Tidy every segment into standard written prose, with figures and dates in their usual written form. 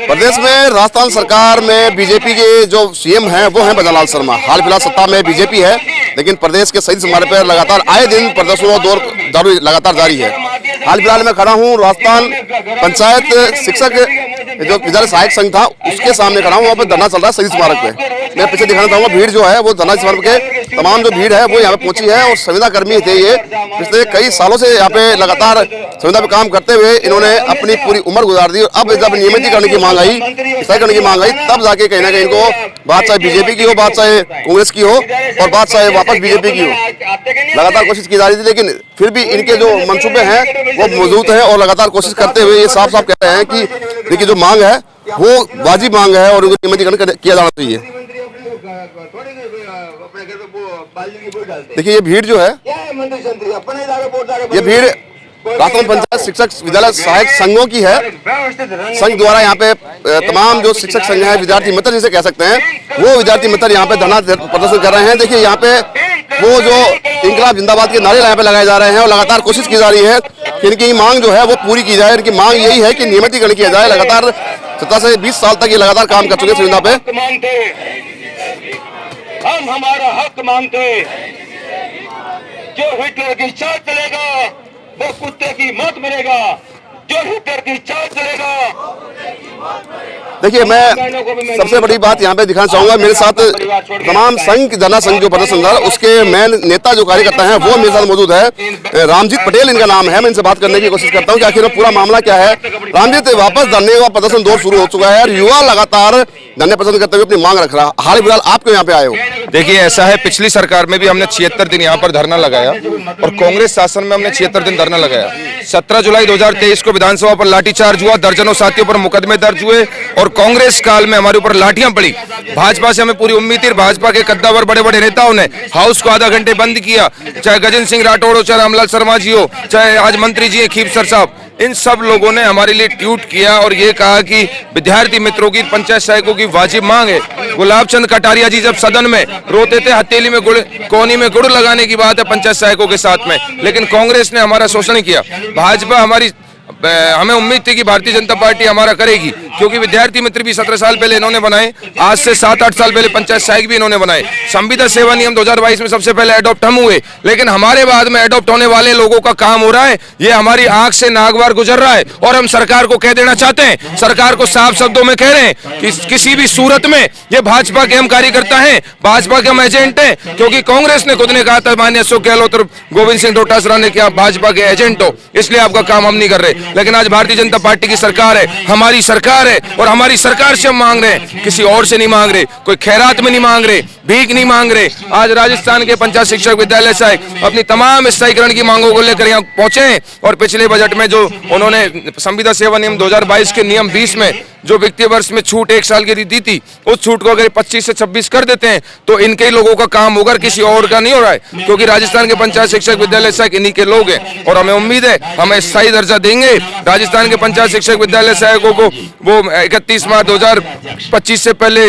प्रदेश में राजस्थान सरकार में बीजेपी के जो सीएम हैं वो हैं भजनलाल शर्मा। हाल फिलहाल सत्ता में बीजेपी है, लेकिन प्रदेश के शहीद स्मारक पर लगातार आए दिन प्रदर्शन और दौर लगातार जारी है। हाल फिलहाल में खड़ा हूँ राजस्थान पंचायत शिक्षक जो विद्यालय सहायक संघ था उसके सामने खड़ा हूँ। वहाँ पर धरना चल रहा है शहीद स्मारक पे। मैं पीछे दिखाना चाहूँगा, भीड़ जो है वो धरना स्मारक के तमाम जो भीड़ है वो यहाँ पे पहुंची है। और संविदा कर्मी थे ये, पिछले कई सालों से यहाँ पे लगातार संविदा पे काम करते हुए इन्होंने अपनी पूरी उम्र गुजार दी। और अब जब नियमितीकरण की मांग आई, स्थायी करने की मांग आई, तब जाके कहीं ना कहीं इनको बात चाहे बीजेपी की हो, बात चाहे कांग्रेस की हो और बात चाहे वापस बीजेपी की हो, लगातार कोशिश की जा रही थी। लेकिन फिर भी इनके जो मंसूबे हैं वो मौजूद हैं और लगातार कोशिश करते हुए ये साफ साफ कह रहे हैं कि देखिए जो मांग है वो वाजिब मांग है और उनको नियमितीकरण किया जाना चाहिए। देखिए ये भीड़ जो है, ये भीड़ राजस्थान पंचायत शिक्षक विद्यालय सहायक संघों की है। संघ द्वारा यहाँ पे तमाम जो शिक्षक संघ है, विद्यार्थी मित्र जिसे कह सकते हैं, वो विद्यार्थी मित्र यहाँ पे धरना प्रदर्शन कर रहे हैं। देखिए यहाँ पे वो जो इंकलाब जिंदाबाद के नारे यहाँ पे लगाए जा रहे हैं और लगातार कोशिश की जा रही है कि इनकी मांग जो है वो पूरी की जाए। इनकी मांग यही है कि नियमितीकरण किया जाए। लगातार 17 से 20 साल तक ये लगातार काम कर चुके हैं संविदा पे। हम हमारा हक मांगते, जो हिटलर की चाल चलेगा वो कुत्ते की मौत मिलेगा, जो हिटलर की चाल चलेगा। देखिए मैं सबसे बड़ी बात यहाँ पे दिखाना चाहूंगा, मेरे साथ तमाम संघ धरना संघ जो प्रदर्शन था उसके मेन नेता जो कार्यकर्ता हैं वो मेरे साथ मौजूद है। रामजीत पटेल इनका नाम है। मैं इनसे बात करने की कोशिश करता हूँ कि आखिर पूरा मामला क्या है। रामजीत, वापस धरने का प्रदर्शन दौर शुरू हो चुका है और युवा लगातार धरने प्रदर्शन करते हुए अपनी मांग रख रहा है। हाल फिलहाल आप क्यों यहाँ पे आए हो? देखिए ऐसा है, पिछली सरकार में भी हमने 76 दिन यहाँ पर धरना लगाया और कांग्रेस शासन में हमने 76 दिन धरना लगाया। 17 जुलाई 2023 को विधानसभा पर लाठीचार्ज हुआ, दर्जनों साथियों पर मुकदमे दर्ज हुए और कांग्रेस काल में हमारे ऊपर लाठियां पड़ी। भाजपा से हमें पूरी उम्मीद थी, भाजपा के कद्दावर बड़े बड़े नेताओं ने हाउस को आधा घंटे बंद किया, चाहे गजेंद्र सिंह राठौड़ हो, चाहे रामलाल शर्मा जी हो, चाहे आज मंत्री जी है खीपसर साहब, इन सब लोगों ने हमारे लिए ट्वीट किया और ये कहा कि विद्यार्थी मित्रों की, पंचायत सहायकों की वाजिब मांग है। गुलाब चंद कटारिया जी जब सदन में रोते थे, हथेली में गुड़, कोनी में गुड़ लगाने की बात है पंचायत सहायकों के साथ में, लेकिन कांग्रेस ने हमारा शोषण किया। भाजपा हमें उम्मीद थी कि भारतीय जनता पार्टी हमारा करेगी, क्योंकि विद्यार्थी मित्र भी 17 साल पहले इन्होंने बनाए, आज से 7-8 साल पहले पंचायत सहायक भी इन्होंने बनाए। संविदा सेवा नियम 2022 में सबसे पहले अडॉप्ट हम हुए, लेकिन हमारे बाद में अडॉप्ट होने वाले लोगों का काम हो रहा है, ये हमारी आंख से नागवार गुजर रहा है। और हम सरकार को कह देना चाहते हैं, सरकार को साफ शब्दों में कह रहे हैं कि किसी भी सूरत में ये भाजपा के हम कार्यकर्ता हैं, भाजपा के हम एजेंट हैं, क्योंकि कांग्रेस ने खुद ने कहा था, माननीय अशोक गहलोत और गोविंद सिंह डोटासरा ने, कि आप भाजपा के एजेंट हो, इसलिए आपका काम हम नहीं कर रहे। लेकिन आज भारतीय जनता पार्टी की सरकार है, हमारी सरकार है और हमारी सरकार से हम मांग रहे हैं, किसी और से नहीं मांग रहे, कोई खैरात में नहीं मांग रहे, भीख नहीं मांग रहे। आज राजस्थान के पंचायत शिक्षक विद्यालय सहायक अपनी तमाम स्थायीकरण की मांगों को लेकर यहाँ पहुंचे हैं और पिछले बजट में जो उन्होंने संविदा सेवा नियम 2022 के नियम 20 में जो वित्तीय वर्ष में छूट 1 साल की दी थी, उस छूट को अगर 25 से 26 कर देते हैं तो इनके लोगों का काम होगा, किसी और का नहीं हो रहा है, क्योंकि राजस्थान के पंचायत शिक्षक विद्यालय सहायक इन्हीं के लोग हैं। और हमें उम्मीद है हमें स्थायी दर्जा देंगे। राजस्थान के पंचायत शिक्षक विद्यालय सहायकों को वो 31 मार्च 2025 से पहले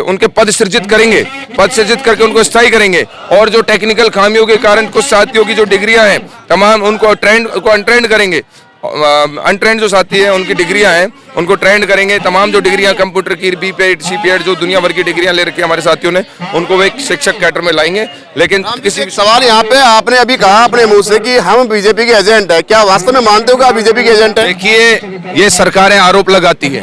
उनके पद सृजित करेंगे, पद सृजित करके उनको स्थायी करेंगे। और जो टेक्निकल खामियों के कारण कुछ साथियों की जो डिग्रियां हैं तमाम, उनको अनट्रेंड करेंगे। अनट्रेंड जो साथी हैं उनकी डिग्रियां हैं उनको ट्रेंड करेंगे। तमाम जो डिग्रियां कंप्यूटर की, बीपीएड, सीपीएड, जो दुनिया भर की डिग्रियां ले रखी है हमारे साथियों ने, उनको वो एक शिक्षक कैडर में लाएंगे। लेकिन किसी सवाल यहाँ पे आपने अभी कहा अपने मुंह से कि हम बीजेपी के एजेंट है, क्या वास्तव में मानते हो कि आप बीजेपी के एजेंट है? देखिए ये सरकारें आरोप लगाती है,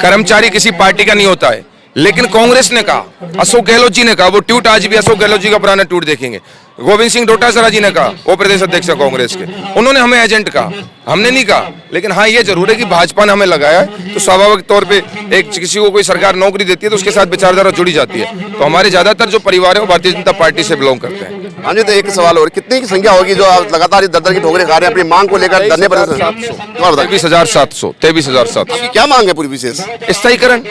कर्मचारी किसी पार्टी का नहीं होता है, लेकिन कांग्रेस ने कहा, अशोक गहलोत जी ने कहा, वो ट्वीट आज भी अशोक गहलोत जी का पुराना ट्वीट देखेंगे, गोविंद सिंह डोटासरा जी ने कहा, वो प्रदेश अध्यक्ष है कांग्रेस के, उन्होंने हमें एजेंट कहा, हमने नहीं कहा। लेकिन हाँ ये जरूर है कि भाजपा ने हमें लगाया है, तो स्वाभाविक तौर पे एक किसी को कोई सरकार नौकरी देती है तो उसके साथ विचारधारा जुड़ी जाती है। तो हमारे ज्यादातर जो परिवार है वो भारतीय जनता पार्टी से बिलोंग करते हैं। हाँ जी, तो एक सवाल और, कितनी की संख्या होगी जो लगातार दर की ठोकरें खा रहे हैं अपनी मांग को लेकर धरने पर? 23,700। क्या मांग है पूरी विशेष? स्थायीकरण,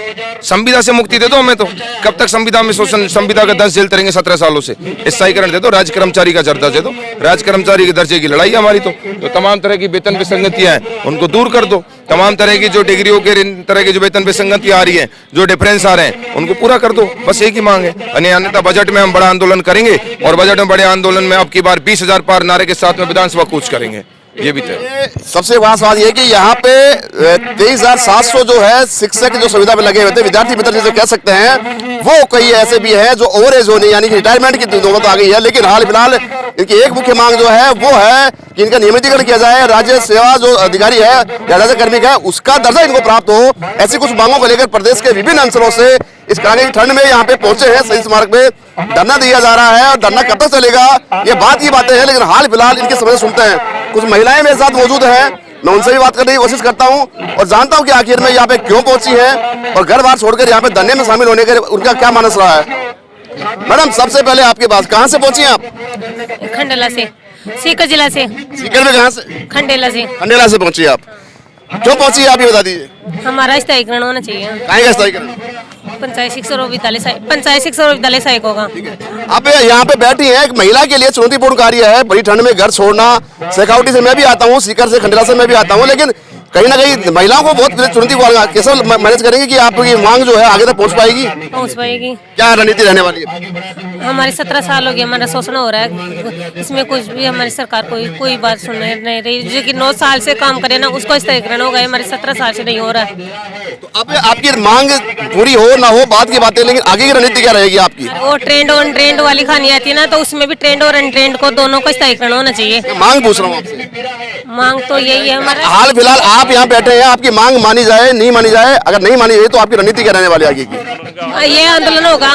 संविदा से मुक्ति दे दो हमें। तो कब तक संविदा में शोषण, संविदा का 10 जेल तरेंगे 17 सालों से। स्थायीकरण दे दो, राज्य कर्मचारी का दर्जा दे दो, राज्य कर्मचारी के दर्जे की लड़ाई हमारी। तो तमाम तरह की वेतन विसंगतियां हैं उनको दूर कर दो, तमाम तरह की जो डिग्रियों के तरह की जो वेतन विसंगतियां आ रही हैं, जो डिफरेंस आ रहे हैं, उनको पूरा कर दो। बस एक ही मांग है। अन्यथा बजट में हम बड़ा आंदोलन करेंगे और बजट में बड़े आंदोलन में अब की बार 20,000 पार नारे के साथ में विधानसभा कूच करेंगे। ये भी तय। सबसे खास बात यह कि यहाँ पे 23,700 जो है शिक्षक जो सुविधा में लगे हुए थे, विद्यार्थी मित्र जिसे कह सकते हैं, वो कई ऐसे भी है जो ओवर एज होने यानी कि रिटायरमेंट की नौबत आ गई है। लेकिन हाल फिलहाल इनकी एक मुख्य मांग जो है वो है कि इनका नियमितीकरण किया जाए, राज्य सेवा जो अधिकारी है या राज्य कर्मिक है उसका दर्जा इनको प्राप्त हो। ऐसी कुछ मांगों को लेकर प्रदेश के विभिन्न अंचलों से इस कड़ाके की ठंड में यहाँ पे पहुंचे हैं। शहीद स्मारक में धरना दिया जा रहा है और धरना कब तक चलेगा ये बात की बातें हैं, लेकिन हाल फिलहाल इनकी समस्या सुनते हैं। कुछ महिलाएं मेरे साथ मौजूद हैं, मैं उनसे भी बात करने की कोशिश करता हूं और जानता हूं कि आखिर में यहाँ पे क्यों पहुंची है और घर बार छोड़कर यहाँ पे धरने में शामिल होने के उनका क्या मानस रहा है। मैडम, सबसे पहले आपके पास कहाँ से पहुंची हैं आप? खंडेला से, सीकर जिला से। सीकर में कहाँ से? खंडेला से। खंडेला से पहुंची आप, क्यों पहुंची है आप ये बता दीजिए। हमारा स्थायीकरण होना चाहिए। कहाँ का स्थायीकरण? पंचायत शिक्षा और विद्यालय सहायक होगा। आप यहाँ पे बैठी हैं, एक महिला के लिए चुनौतीपूर्ण कार्य है, बड़ी ठंड में घर छोड़ना। शेखावटी से मैं भी आता हूँ, सीकर से खंडेला से मैं भी आता हूँ, लेकिन कहीं ना कहीं महिलाओं को बहुत चुनौती कैसे मैनेज करेंगे कि आपकी मांग जो है आगे तक पहुंच पाएगी? क्या रणनीति रहने वाली है? हमारे 17 साल हो गए, हमारा शोषण हो रहा है, इसमें कुछ भी हमारी सरकार कोई बात सुनने नहीं रही। जो कि 9 साल से काम करे ना उसको स्थायीकरण हो गए, हमारे 17 साल से नहीं हो रहा है। तो अब आपकी मांग पूरी हो ना हो बात की बातें, लेकिन आगे की रणनीति क्या रहेगी आपकी? वो ट्रेंड ऑन ट्रेंड वाली खानी आती है ना, तो उसमें भी ट्रेंड और अनट्रेंड को दोनों को स्थायीकरण होना चाहिए। मांग पूछ रहा हूँ आपसे। मांग तो यही है हमारा। हाल फिलहाल आप यहाँ बैठे हैं, आपकी मांग मानी जाए नहीं मानी जाए, अगर नहीं मानी जाए तो आपकी रणनीति क्या रहने वाली आगे की? ये आंदोलन होगा,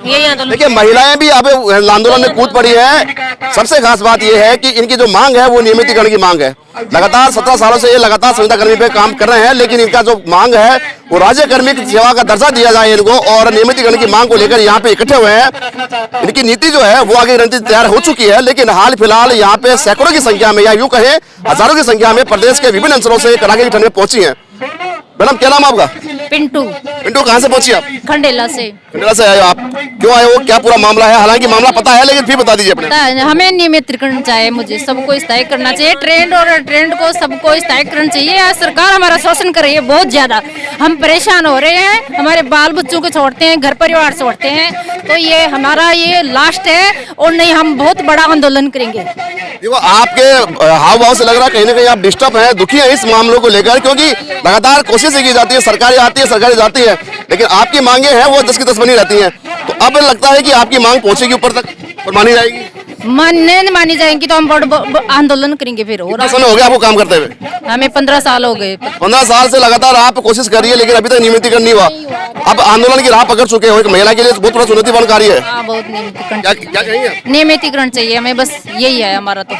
यही आंदोलन। देखिए, महिलाएं भी अब आंदोलन में कूद पड़ी है। सबसे खास बात यह है कि इनकी जो मांग है वो नियमितीकरण की मांग है। लगातार 17 सालों से ये लगातार संविदा कर्मी पे काम कर रहे हैं, लेकिन इनका जो मांग है वो राज्य कर्मी की सेवा का दर्जा दिया जाए इनको, और नियमितीकरण की मांग को लेकर यहाँ पे इकट्ठे हुए हैं। इनकी नीति जो है वो आगे रणनीति तैयार हो चुकी है, लेकिन हाल फिलहाल यहाँ पे सैकड़ों की संख्या में या यूं कहें हजारों की संख्या में प्रदेश के विभिन्न अंचलों से कड़ाके की ठंड में पहुंची है। मैडम, क्या नाम आपका? पिंटू। पिंटू, कहाँ से पहुंची आप? खंडेला से। खंडेला से आए हो आप, क्यों आए हो, क्या पूरा मामला है? हालांकि मामला पता है, लेकिन फिर बता दीजिए अपने। हमें नियमितीकरण चाहिए, मुझे सबको स्थायी करना चाहिए, ट्रेंड और ट्रेंड को सबको स्थायी करना चाहिए। सरकार हमारा शोषण कर रही है बहुत ज्यादा, हम परेशान हो रहे हैं, हमारे बाल बच्चों को छोड़ते हैं, घर परिवार छोड़ते हैं, तो ये हमारा ये लास्ट है और नहीं हम बहुत बड़ा आंदोलन करेंगे। देखो, आपके हाव भाव से लग रहा है कहीं ना कहीं आप डिस्टर्ब हैं, दुखी हैं इस मामलों को लेकर, क्योंकि लगातार कोशिश की जाती है, सरकारें आती है, सरकारें जाती है, लेकिन आपकी मांगे हैं वो 10 की 10 बनी रहती हैं। तो अब लगता है कि आपकी मांग पहुंचेगी ऊपर तक और मानी जाएगी। मानी जाएंगी तो हम बड़ा आंदोलन करेंगे फिर। और समय हो गया आपको काम करते हुए? हमें 15 साल हो गए। 15 साल से लगातार आप कोशिश कर रही है, लेकिन अभी तक नियमितीकरण नहीं हुआ। अब आंदोलन की राह पकड़ चुके हो, एक महिला के लिए बहुत बड़ा चुनौतीपूर्ण कार्य है। हाँ, बहुत नियमितीकरण। क्या कहेंगे? नियमितीकरण चाहिए हमें, बस यही है हमारा। तो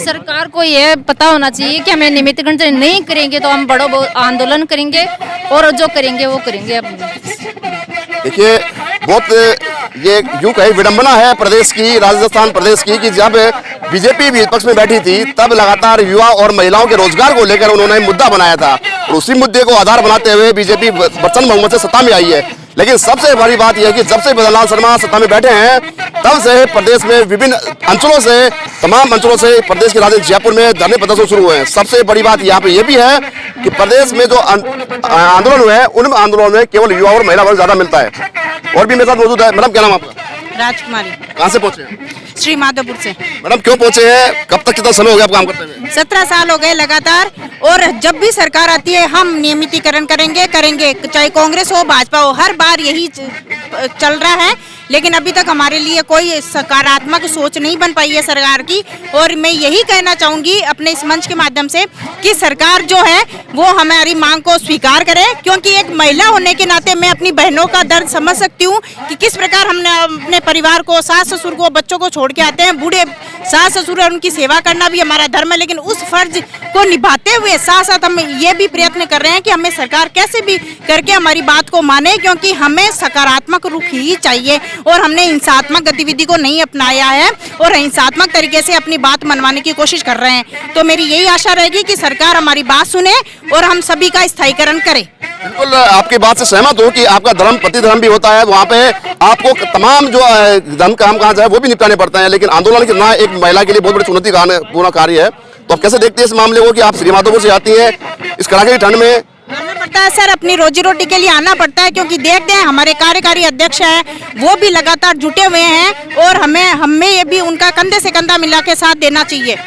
सरकार को ये पता होना चाहिए कि हमें नियमितीकरण नहीं करेंगे तो हम बड़ा आंदोलन करेंगे, और जो करेंगे वो करेंगे। देखिए, बहुत ये यूं कहे विडंबना है प्रदेश की, राजस्थान प्रदेश की, कि जब बीजेपी विपक्ष में बैठी थी तब लगातार युवा और महिलाओं के रोजगार को लेकर उन्होंने मुद्दा बनाया था, और उसी मुद्दे को आधार बनाते हुए बीजेपी प्रचंड बहुमत से सत्ता में आई है। लेकिन सबसे बड़ी बात यह है कि जब से भजनलाल शर्मा सत्ता में बैठे हैं तब से प्रदेश में विभिन्न अंचलों से, तमाम अंचलों से प्रदेश की राजधानी जयपुर में धरने प्रदर्शन शुरू हुए हैं। सबसे बड़ी बात यहाँ पे ये भी है कि प्रदेश में जो आंदोलन हुए हैं उन आंदोलनों में केवल युवा और महिला वर्ग ज्यादा मिलता है। और भी मेरे साथ मौजूद है। मैडम, क्या नाम आपका? राजकुमारी। कहाँ से पहुंचे हैं? श्री माधोपुर से। मैडम, क्यों पहुंचे हैं? कब तक कितना समय हो गया आप काम करते हुए? 17 साल हो गए लगातार, और जब भी सरकार आती है हम नियमितीकरण करेंगे, चाहे कांग्रेस हो भाजपा हो, हर बार यही चल रहा है। लेकिन अभी तक हमारे लिए कोई सकारात्मक सोच नहीं बन पाई है सरकार की। और मैं यही कहना चाहूंगी अपने इस मंच के माध्यम से कि सरकार जो है वो हमारी मांग को स्वीकार करे, क्योंकि एक महिला होने के नाते मैं अपनी बहनों का दर्द समझ सकती हूँ कि किस प्रकार हमने अपने परिवार को, सास ससुर को, बच्चों को छोड़ के आते हैं। बूढ़े सास ससुर और उनकी सेवा करना भी हमारा धर्म है, लेकिन उस फर्ज को निभाते हुए साथ साथ हम ये भी प्रयत्न कर रहे हैं कि हमें सरकार कैसे भी करके हमारी बात को माने, क्योंकि हमें सकारात्मक रुख ही चाहिए और हमने हिंसात्मक गतिविधि को नहीं अपनाया है और हिंसात्मक तरीके से अपनी बात मनवाने की कोशिश कर रहे हैं। तो मेरी यही आशा रहेगी कि सरकार हमारी बात सुने और हम सभी का स्थायीकरण करे। बिल्कुल आपकी बात से सहमत हूँ कि आपका धर्म पति धर्म भी होता है, वहाँ पे आपको तमाम जो धर्म काम काज है वो भी निपटाने पड़ते हैं, लेकिन आंदोलन करना एक महिला के लिए बहुत बड़ी चुनौती पूर्ण कार्य है। तो आप कैसे देखते हैं इस मामले को कि आप श्री माधोपुर से आती हैं इस कड़ाके की ठंड में? आना पड़ता है सर, अपनी रोजी रोटी के लिए आना पड़ता है, क्योंकि देखते हैं हमारे कार्यकारी अध्यक्ष हैं वो भी लगातार जुटे हुए हैं और हमें ये भी उनका कंधे से कंधा मिला के साथ देना चाहिए।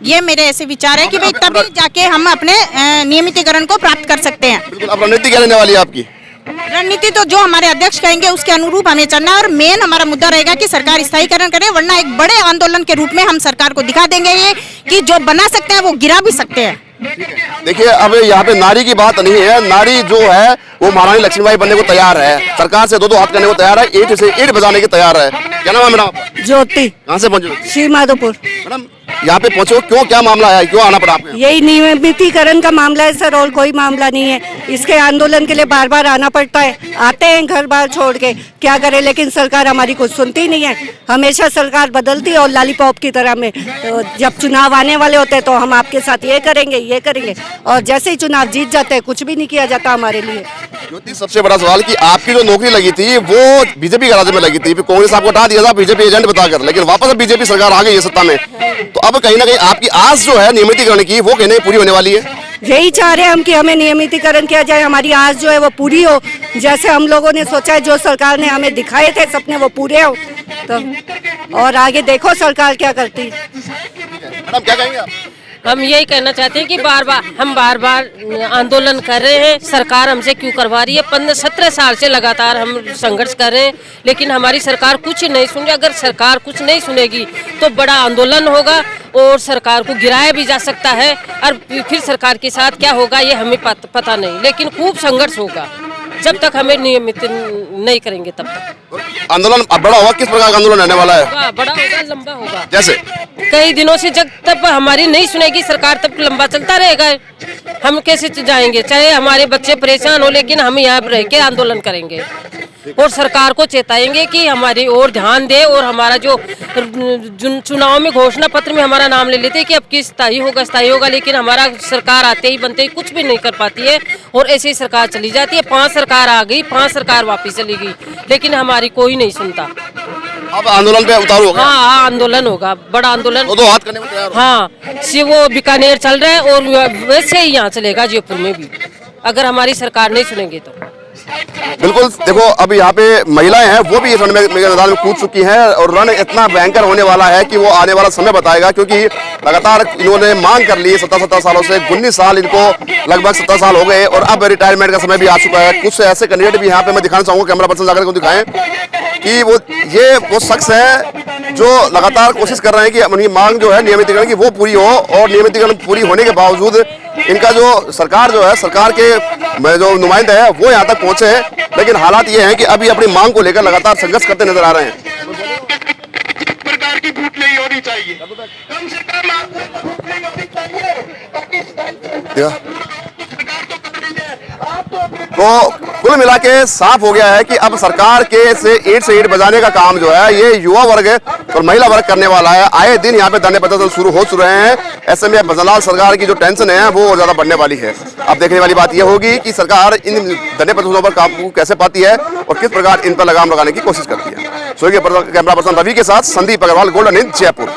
ये मेरे ऐसे विचार है कि भाई तभी जाके हम अपने नियमितीकरण को प्राप्त कर सकते हैं। बिल्कुल। अब रणनीति क्या रहने वाली है आपकी? रणनीति तो जो हमारे अध्यक्ष कहेंगे उसके अनुरूप हमें चलना है और मेन हमारा मुद्दा रहेगा कि सरकार स्थायीकरण करे, वरना एक बड़े आंदोलन के रूप में हम सरकार को दिखा देंगे ये कि जो बना सकते हैं वो गिरा भी सकते हैं। देखिए, अब यहाँ पे नारी की बात नहीं है। नारी जो है वो महारानी लक्ष्मीबाई बनने को तैयार है, सरकार से दो हाथ करने को तैयार है, ईंट से ईंट बजाने की तैयार है। क्या नाम है मैडम? ज्योति, कहाँ से पहुंचे श्री माधोपुर। मैडम? यहाँ पे पहुंचो, क्यों, क्या मामला है, क्यों आना पड़ा आपको? यही नियमितीकरण का मामला है सर, और कोई मामला नहीं है। इसके आंदोलन के लिए बार बार आना पड़ता है, आते हैं घर बार छोड़ के, क्या करें, लेकिन सरकार हमारी कुछ सुनती नहीं है। हमेशा सरकार बदलती है और लॉलीपॉप की तरह में जब चुनाव आने वाले होते हैं तो हम आपके साथ ये करेंगे, और जैसे ही चुनाव जीत जाते हैं कुछ भी नहीं किया जाता हमारे लिए। ज्योति, सबसे बड़ा सवाल कि आपकी जो नौकरी लगी थी वो बीजेपी के राज्य में लगी थी, फिर कांग्रेस आपको हटा दिया था बीजेपी एजेंट बताकर, लेकिन वापस अब बीजेपी सरकार आ गई है सत्ता में, तो अब कहीं ना कहीं आपकी आस जो है नियमितीकरण की वो कहीं पूरी होने वाली है। यही चाह रहे हैं हम कि हमें नियमितीकरण किया जाए, हमारी आस जो है वो पूरी हो, जैसे हम लोगों ने सोचा है, जो सरकार ने हमें दिखाए थे सपने वो पूरे हो। तो और आगे देखो सरकार क्या करती है। मैडम, क्या कहेंगे आप? हम यही कहना चाहते हैं कि हम बार बार आंदोलन कर रहे हैं, सरकार हमसे क्यों करवा रही है? 15-17 साल से लगातार हम संघर्ष कर रहे हैं, लेकिन हमारी सरकार कुछ नहीं सुन रही। अगर सरकार कुछ नहीं सुनेगी तो बड़ा आंदोलन होगा और सरकार को गिराया भी जा सकता है, और फिर सरकार के साथ क्या होगा ये हमें पता नहीं, लेकिन खूब संघर्ष होगा जब तक हमें नियमित नहीं करेंगे तब तक। आंदोलन अब बड़ा होगा, किस प्रकार का आंदोलन रहने वाला है? बड़ा होगा, लंबा होगा। जैसे कई दिनों से जब तक हमारी नहीं सुनेगी सरकार तब लंबा चलता रहेगा। हम कैसे जाएंगे, चाहे हमारे बच्चे परेशान हो, लेकिन हम यहाँ रह के आंदोलन करेंगे और सरकार को चेताएंगे कि हमारी ओर ध्यान दे, और हमारा जो चुनाव में घोषणा पत्र में हमारा नाम ले लेते हैं कि अब की स्थायी होगा, लेकिन हमारा सरकार आते ही बनते ही कुछ भी नहीं कर पाती है और ऐसे ही सरकार चली जाती है। 5 सरकार आ गई, 5 सरकार वापिस चली गई, लेकिन हमारी कोई नहीं सुनता। अब आंदोलन पे उतारू होगा? हाँ, आंदोलन होगा, बड़ा आंदोलन। दो हाथ करने को तैयार हो? हाँ, वो बीकानेर चल रहा है और वैसे ही यहाँ चलेगा जयपुर में भी, अगर हमारी सरकार नहीं सुनेंगे तो। बिल्कुल। देखो, अब यहाँ पे महिलाएं हैं वो भी इस रण में मैदान में कूद चुकी हैं और रण इतना भयंकर होने वाला है कि वो आने वाला समय बताएगा, क्योंकि लगातार इन्होंने मांग कर ली 17 सालों से। 19 साल इनको लगभग 17 साल हो गए और अब रिटायरमेंट का समय भी आ चुका है। कुछ ऐसे कैंडिडेट भी यहाँ पे मैं दिखाना चाहूंगा, कैमरा पर्सन जाकर दिखाएं कि वो शख्स है जो लगातार कोशिश कर रहे हैं कि उनकी मांग जो है नियमितीकरण की वो पूरी हो, और नियमितीकरण पूरी होने के बावजूद इनका जो सरकार के जो नुमाइंदे हैं वो यहाँ तक पहुंचे हैं, लेकिन हालात ये हैं कि अभी अपनी मांग को लेकर लगातार संघर्ष करते नजर आ रहे हैं। प्रकार की भूख नहीं होनी चाहिए, कम से कम आपको भूख नहीं होनी चाहिए। तो कुल मिला के साफ हो गया है कि अब सरकार के से ईंट बजाने का काम जो है ये युवा वर्ग और महिला वर्ग करने वाला है। आए दिन यहाँ पे धरने प्रदर्शन शुरू हो चुके हैं। ऐसे में भजनलाल सरकार की जो टेंशन है वो और ज्यादा बढ़ने वाली है। अब देखने वाली बात यह होगी कि सरकार इन धरने प्रदर्शनों पर काबू कैसे पाती है और किस प्रकार इन पर लगाम लगाने की कोशिश करती है। कैमरा पर्सन रवि के साथ संदीप अग्रवाल, गोल्डन हिंद, जयपुर।